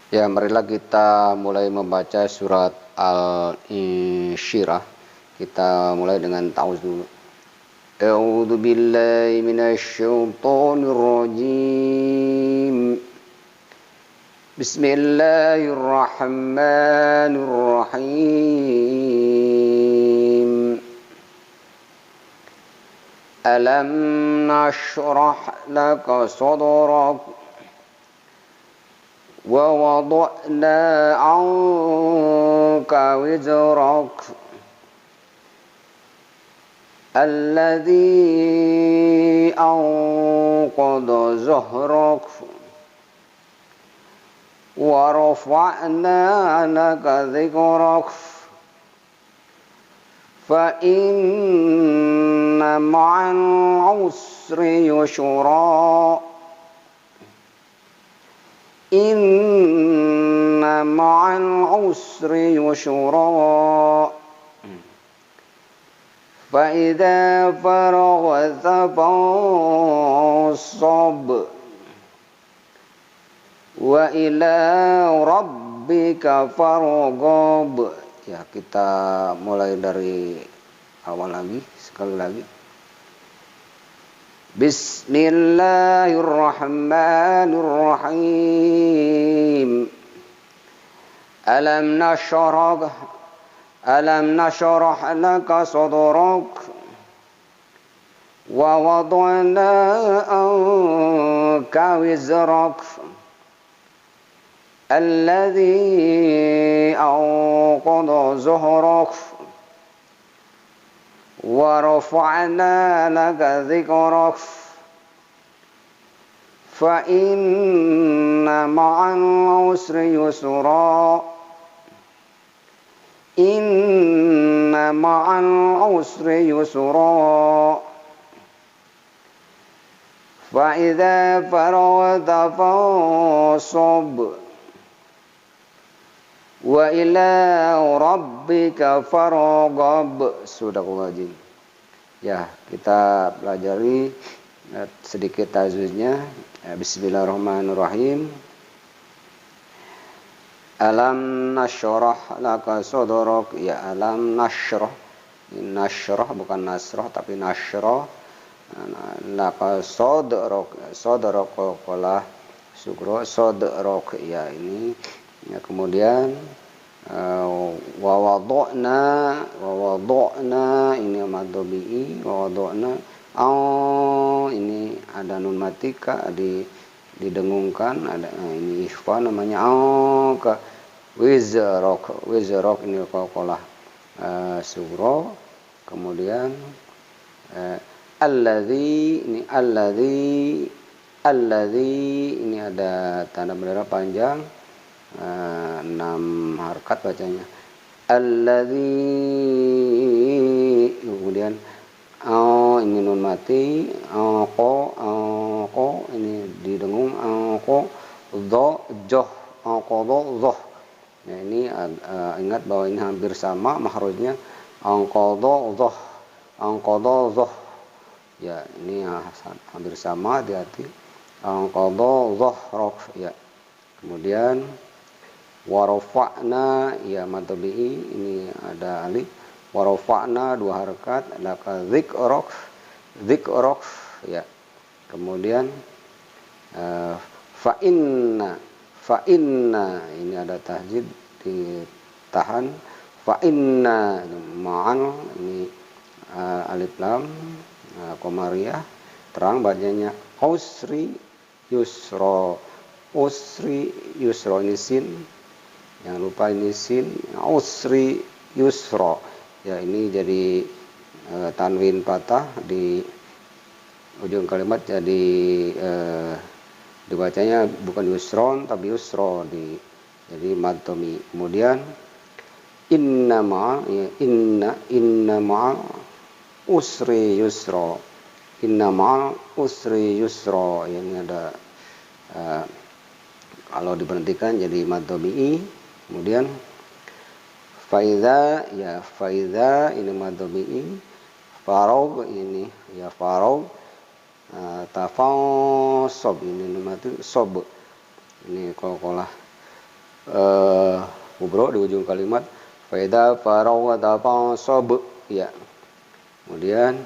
Ya, marilah kita mulai membaca surat Al-Insyirah. Kita mulai dengan ta'awuz dulu. A'udzu billahi minasyaitonir rajim. Bismillahirrahmanirrahim. Alam nashrah laka sadrak ووضعنا عنك وزرك الذي أنقض ظهرك ورفعنا لك ذكرك فإن مع العسر يسرا Inna ma'al usri yusra fa idza faraghta fansab wa ila rabbika farghab. Ya, kita mulai dari awal lagi, sekali lagi. Bismillahirrahmanirrahim. Alam nashrah laka sadrak wa wada'na anka wizrak alladhi anqadha zuhrak wa rafa'na laka dzikrak fa inna ma'al usri yusra inna ma'al usri yusra fa idza faraghta fansab wa ila rabbika farghab. Sadaqallahul. Ya, kita pelajari sedikit tajwidnya. Bismillahirrahmanirrahim. Alam nashrah laka sadrak. Ya, alam nashrah. Nashrah bukan nasrah tapi nashrah. Laka sadrak. Sadrak qala sugro sadrak. Ya, ini ya, kemudian wa wada'na ini madhabi wa wada'na ini ada nun matika didengungkan, ada ini ikhfa namanya ka wizrak ini qalqalah sugro. Kemudian alladzi ini ada tanda bendera panjang, 6 harkat bacanya. Alladzi, kemudian ini nun mati, ko ini didengung, ko joh, dho. Ya, ini ingat bahwa ini hampir sama makhrajnya, dho. Ya, ini hampir sama, hati-hati. Dhohrok. Ya. Kemudian warofa'na, ya matabi'i ini ada alif. Warofa'na 2 harkat, laka dzikrok. Ya. Kemudian fa'inna ini ada tahjid ditahan. Fa'inna ma'al ini alif lam qamariyah terang bacanya. Usri yusra ini sin, jangan lupa ini sin. Usri yusra, ya ini jadi tanwin patah di ujung kalimat, jadi dibacanya bukan yusron tapi yusro, jadi madtomi. Kemudian inna ma'al usri yusra, ya, ini ada kalau diberhentikan jadi mad tabi'i. Kemudian faiza, ya faiza ini mad tabi'i. Farog ini ya farog. Tafasob ini mad sob. Ini qalqalah kubro di ujung kalimat faida farawta fansab, ya. Kemudian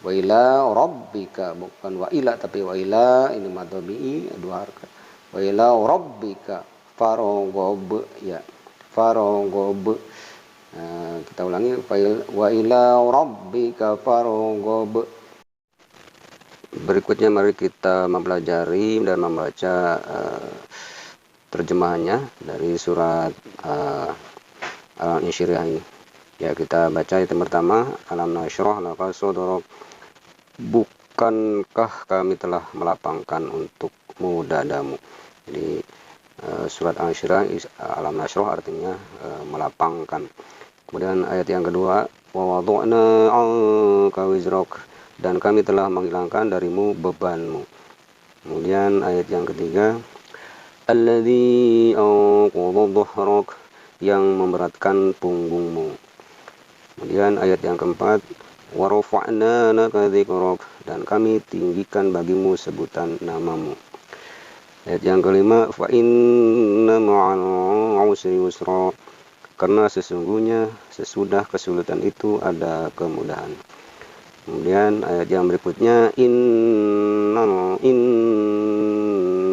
wa ila rabbika, bukan wa ila tapi wa ila, ini madhabi dua harakat. Wa ila rabbika farogob, ya, farogob. Kita ulangi, wa ila rabbika farogob. Berikutnya mari kita mempelajari dan membaca terjemahannya dari surat Al-Insyirah ini. Ya, kita baca yang pertama, alam nasyrah laka sadrak, bukankah kami telah melapangkan untukmu dadamu. Jadi surat Al-Insyirah, alam nasyrah artinya melapangkan. Kemudian ayat yang kedua, wa wada'na 'anka wizrak, dan kami telah menghilangkan darimu bebanmu. Kemudian ayat yang ketiga, alladzi anqadha dhahrak, yang memberatkan punggungmu. Kemudian ayat yang keempat, wa rafa'na laka dzikrak, dan kami tinggikan bagimu sebutan namamu. Ayat yang kelima, fa inna ma'al usri yusra, karena sesungguhnya sesudah kesulitan itu ada kemudahan. Kemudian ayat yang berikutnya, inna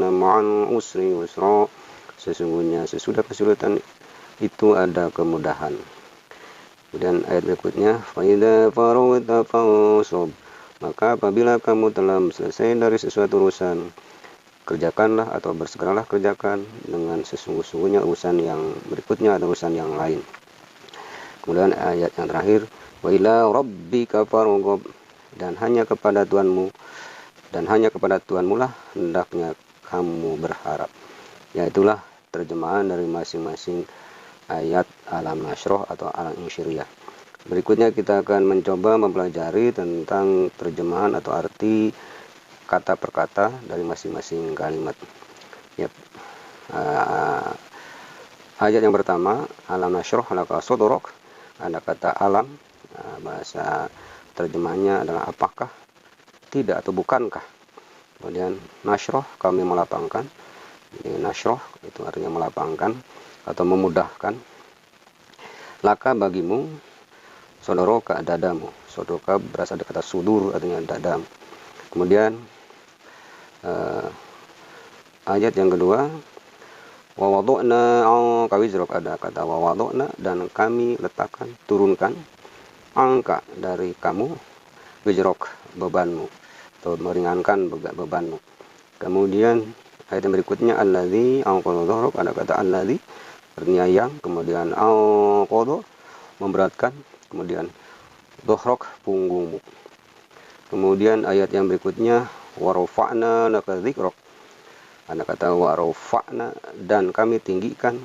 ma'al usri yusra, sesungguhnya sesudah kesulitan itu ada kemudahan. Kemudian ayat berikutnya, fa idza faragta fansab, maka apabila kamu telah selesai dari sesuatu urusan, kerjakanlah atau bersegeralah kerjakan dengan sesungguh-sungguhnya urusan yang berikutnya atau urusan yang lain. Kemudian ayat yang terakhir, wa ila rabbika farghab, dan hanya kepada Tuhanmu lah hendaknya kamu berharap. Ya, itulah terjemahan dari masing-masing ayat alam nasyrah atau al-insyiriyah. Berikutnya kita akan mencoba mempelajari tentang terjemahan atau arti kata per kata dari masing-masing kalimat. Yep. Ayat yang pertama, alam nasyrah laka sadrak, ada kata alam, bahasa terjemahnya adalah apakah, tidak atau bukankah. Kemudian nasyrah, kami melapangkan. Jadi nasyrah itu artinya melapangkan atau memudahkan. Laka bagimu, sodoroka dadamu. Sodoroka berasal dari kata sudur, artinya dadamu. Kemudian ayat yang kedua, wa wada'na 'anka wizrak, ada kata wa wada'na, dan kami letakkan, turunkan, angka dari kamu, wizrak bebanmu, atau meringankan bebanmu. Kemudian ayat yang berikutnya, alladzi anqadha dhahrak, ada kata alladzi artinya yang, kemudian anqadha memberatkan, kemudian dhahrak punggungmu. Kemudian ayat yang berikutnya, wa rafa'na laka dzikrak, ada kata wa rafa'na, dan kami tinggikan,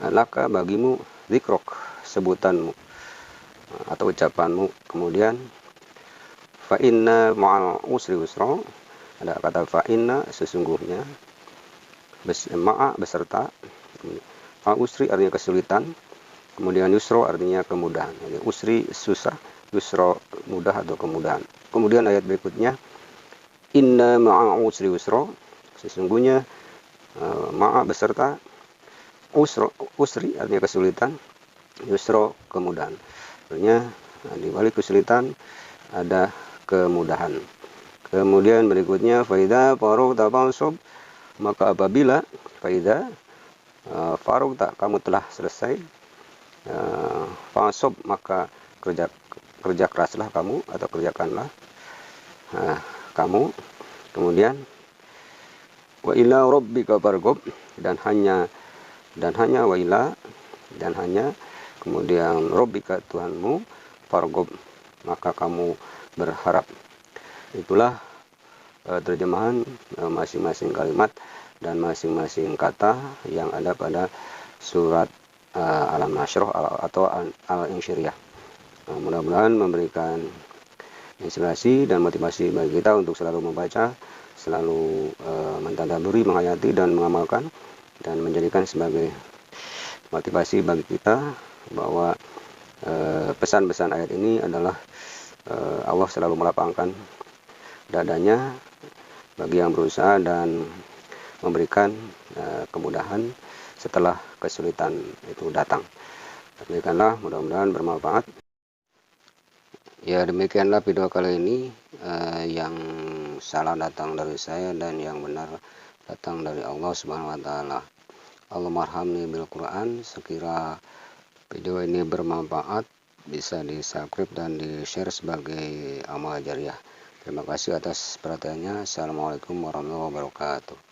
laka bagimu, dzikrak sebutanmu atau ucapanmu. Kemudian fa inna ma'al usri yusra, ada kata fa inna sesungguhnya, ma'a beserta, fa usri artinya kesulitan, kemudian yusra artinya kemudahan. Jadi usri susah, yusra mudah atau kemudahan. Kemudian ayat berikutnya, inna ma'a usri yusra, sesungguhnya ma'a beserta, usri artinya kesulitan, yusra kemudahan. Artinya di balik kesulitan ada kemudahan. Kemudian berikutnya, faida faragta fansab, maka apabila faida faragta kamu telah selesai, fansab maka kerja keraslah kamu atau kerjakanlah kamu. Kemudian wa ila rabbika farghab, dan hanya wa ila, dan hanya, kemudian rabbika Tuhanmu, farghab maka kamu berharap. Itulah terjemahan masing-masing kalimat dan masing-masing kata yang ada pada surat alam nasyrah atau al-insyiriyah. Mudah-mudahan memberikan inspirasi dan motivasi bagi kita untuk selalu membaca, selalu mentadabburi, menghayati dan mengamalkan, dan menjadikan sebagai motivasi bagi kita bahwa pesan-pesan ayat ini adalah Allah selalu melapangkan dadanya bagi yang berusaha dan memberikan kemudahan setelah kesulitan itu datang. Demikianlah, mudah-mudahan bermanfaat. Ya, demikianlah video kali ini. Yang salah datang dari saya dan yang benar datang dari Allah Subhanahu wa taala. Allahummarhamni bil Quran. Sekira video ini bermanfaat, bisa di-subscribe dan di-share sebagai amal jariah. Terima kasih atas perhatiannya. Assalamualaikum warahmatullahi wabarakatuh.